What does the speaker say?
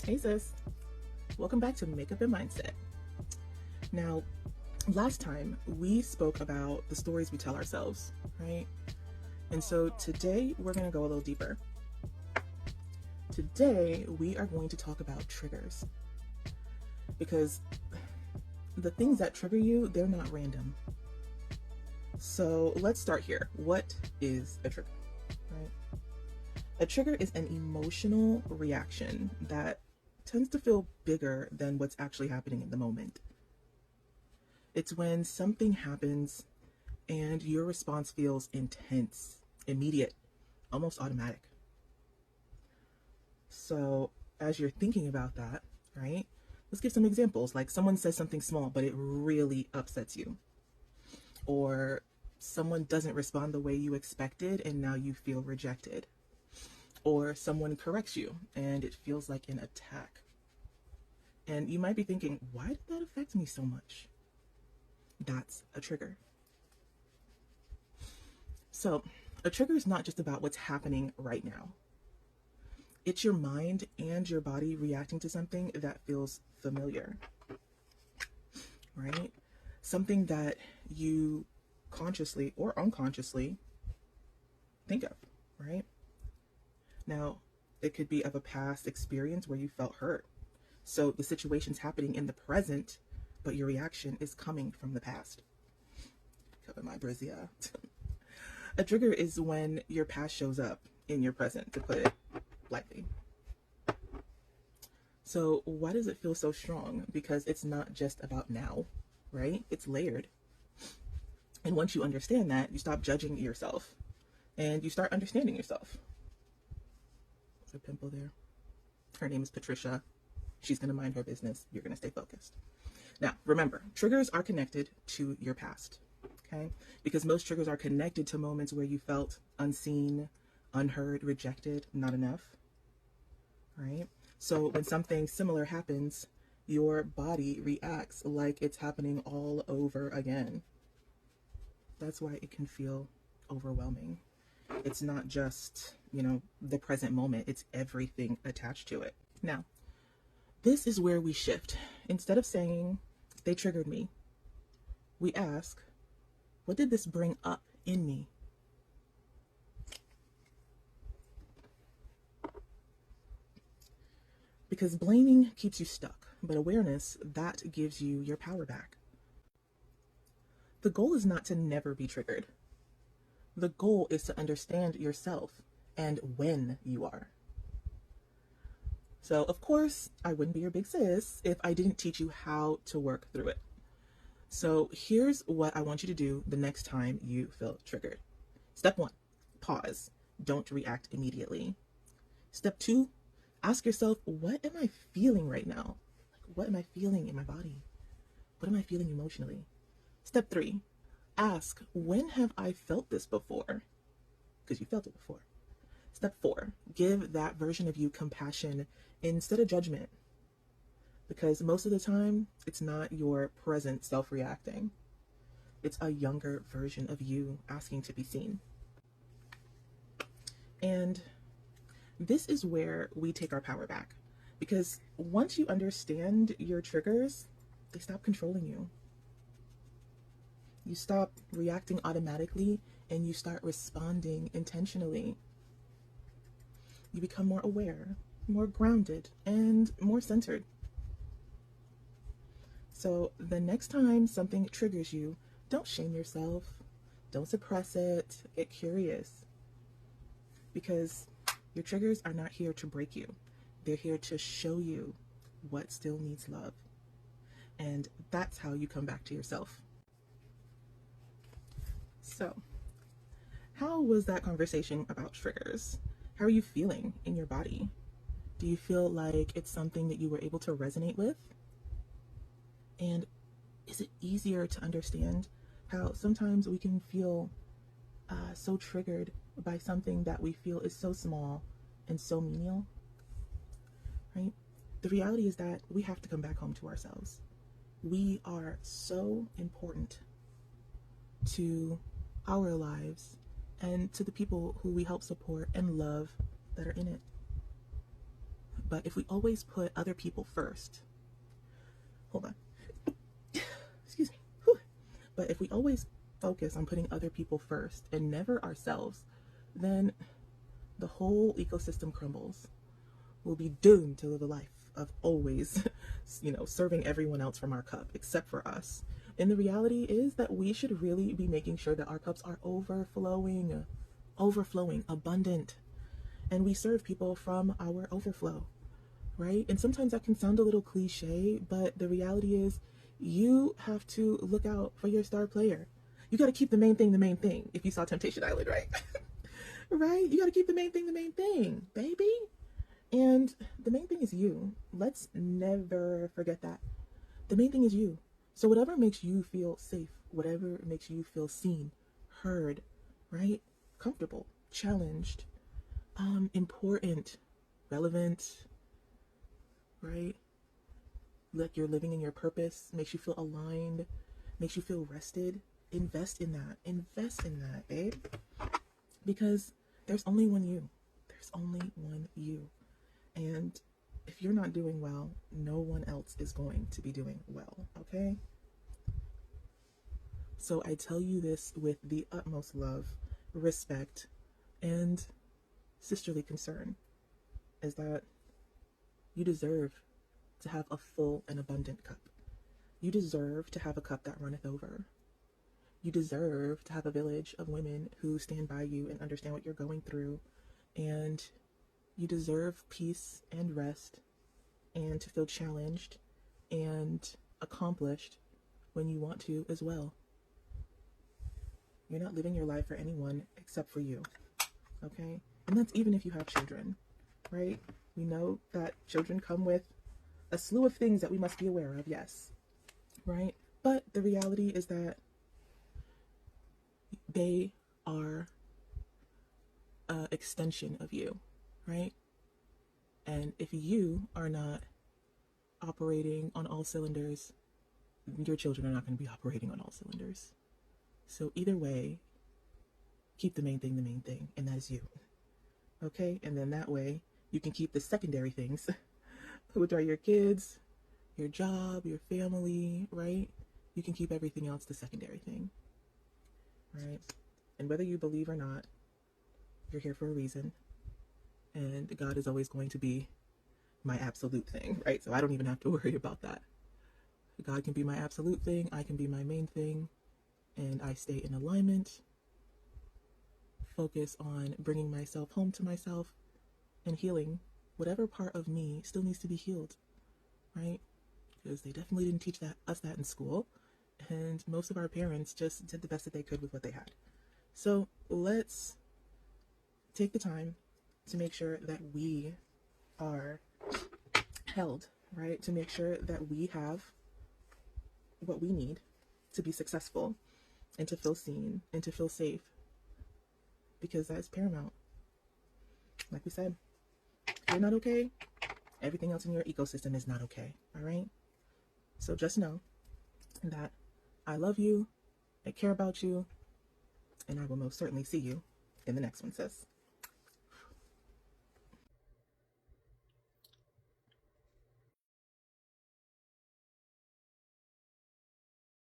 Hey sis, welcome back to Makeup and Mindset. Now, last time we spoke about the stories we tell ourselves, right? And so today we're going to go a little deeper. Today we are going to talk about triggers, because the things that trigger you, they're not random. So let's start here. What is a trigger, right? A trigger is an emotional reaction that tends to feel bigger than what's actually happening in the moment. It's when something happens and your response feels intense, immediate, almost automatic. So as you're thinking about that, right, let's give some examples. Like someone says something small, but it really upsets you. Or someone doesn't respond the way you expected and now you feel rejected. Or someone corrects you and it feels like an attack. And you might be thinking, why did that affect me so much? That's a trigger. So a trigger is not just about what's happening right now. It's your mind and your body reacting to something that feels familiar, right? Something that you consciously or unconsciously think of, right? Now, it could be of a past experience where you felt hurt. So the situation's happening in the present, but your reaction is coming from the past. Cover my brassiere. A trigger is when your past shows up in your present, to put it lightly. So why does it feel so strong? Because it's not just about now, right? It's layered. And once you understand that, you stop judging yourself and you start understanding yourself. There's a pimple there. Her name is Patricia. She's going to mind her business. You're going to stay focused. Now, remember, triggers are connected to your past, okay? Because most triggers are connected to moments where you felt unseen, unheard, rejected, not enough, right? So when something similar happens, your body reacts like it's happening all over again. That's why it can feel overwhelming. It's not just, the present moment, it's everything attached to it. Now, this is where we shift. Instead of saying, they triggered me, we ask, what did this bring up in me? Because blaming keeps you stuck, but awareness, that gives you your power back. The goal is not to never be triggered. The goal is to understand yourself and when you are. So, of course, I wouldn't be your big sis if I didn't teach you how to work through it. So here's what I want you to do the next time you feel triggered. Step 1, pause. Don't react immediately. Step 2, ask yourself, what am I feeling right now? Like, what am I feeling in my body? What am I feeling emotionally? Step 3, ask, when have I felt this before? Because you felt it before. Step 4, give that version of you compassion instead of judgment. Because most of the time, it's not your present self reacting. It's a younger version of you asking to be seen. And this is where we take our power back. Because once you understand your triggers, they stop controlling you. You stop reacting automatically and you start responding intentionally. You become more aware, more grounded, and more centered. So the next time something triggers you, don't shame yourself. Don't suppress it. Get curious. Because your triggers are not here to break you. They're here to show you what still needs love. And that's how you come back to yourself. So, how was that conversation about triggers? How are you feeling in your body? Do you feel like it's something that you were able to resonate with? And is it easier to understand how sometimes we can feel so triggered by something that we feel is so small and so menial, right? The reality is that we have to come back home to ourselves. We are so important to our lives and to the people who we help support and love that are in it. But if we always put other people first, hold on, excuse me. Whew. But if we always focus on putting other people first and never ourselves, then the whole ecosystem crumbles. We'll be doomed to live a life of always, serving everyone else from our cup except for us. And the reality is that we should really be making sure that our cups are overflowing, abundant, and we serve people from our overflow, right? And sometimes that can sound a little cliche, but the reality is you have to look out for your star player. You got to keep the main thing. If you saw Temptation Island, right? Right? You got to keep the main thing, baby. And the main thing is you. Let's never forget that. The main thing is you. So whatever makes you feel safe, whatever makes you feel seen, heard, right? Comfortable, challenged, important, relevant, right? Like you're living in your purpose, makes you feel aligned, makes you feel rested. Invest in that, babe. Because there's only one you. There's only one you. And if you're not doing well, no one else is going to be doing well, okay? So I tell you this with the utmost love, respect, and sisterly concern, is that you deserve to have a full and abundant cup. You deserve to have a cup that runneth over. You deserve to have a village of women who stand by you and understand what you're going through. And you deserve peace and rest and to feel challenged and accomplished when you want to as well. You're not living your life for anyone except for you, okay? And that's even if you have children, right? We know that children come with a slew of things that we must be aware of, yes, right? But the reality is that they are an extension of you, right? And if you are not operating on all cylinders, your children are not going to be operating on all cylinders. So either way, keep the main thing, and that is you. Okay? And then that way, you can keep the secondary things, which are your kids, your job, your family, right? You can keep everything else the secondary thing, right? And whether you believe or not, you're here for a reason. And God is always going to be my absolute thing, right? So I don't even have to worry about that. God can be my absolute thing. I can be my main thing. And I stay in alignment, focus on bringing myself home to myself and healing whatever part of me still needs to be healed, right? Because they definitely didn't teach us that in school. And most of our parents just did the best that they could with what they had. So let's take the time to make sure that we are held, right? To make sure that we have what we need to be successful and to feel seen and to feel safe, because that's paramount. Like we said, if you're not okay, everything else in your ecosystem is not okay, all right? So just know that I love you, I care about you, and I will most certainly see you in the next one, sis.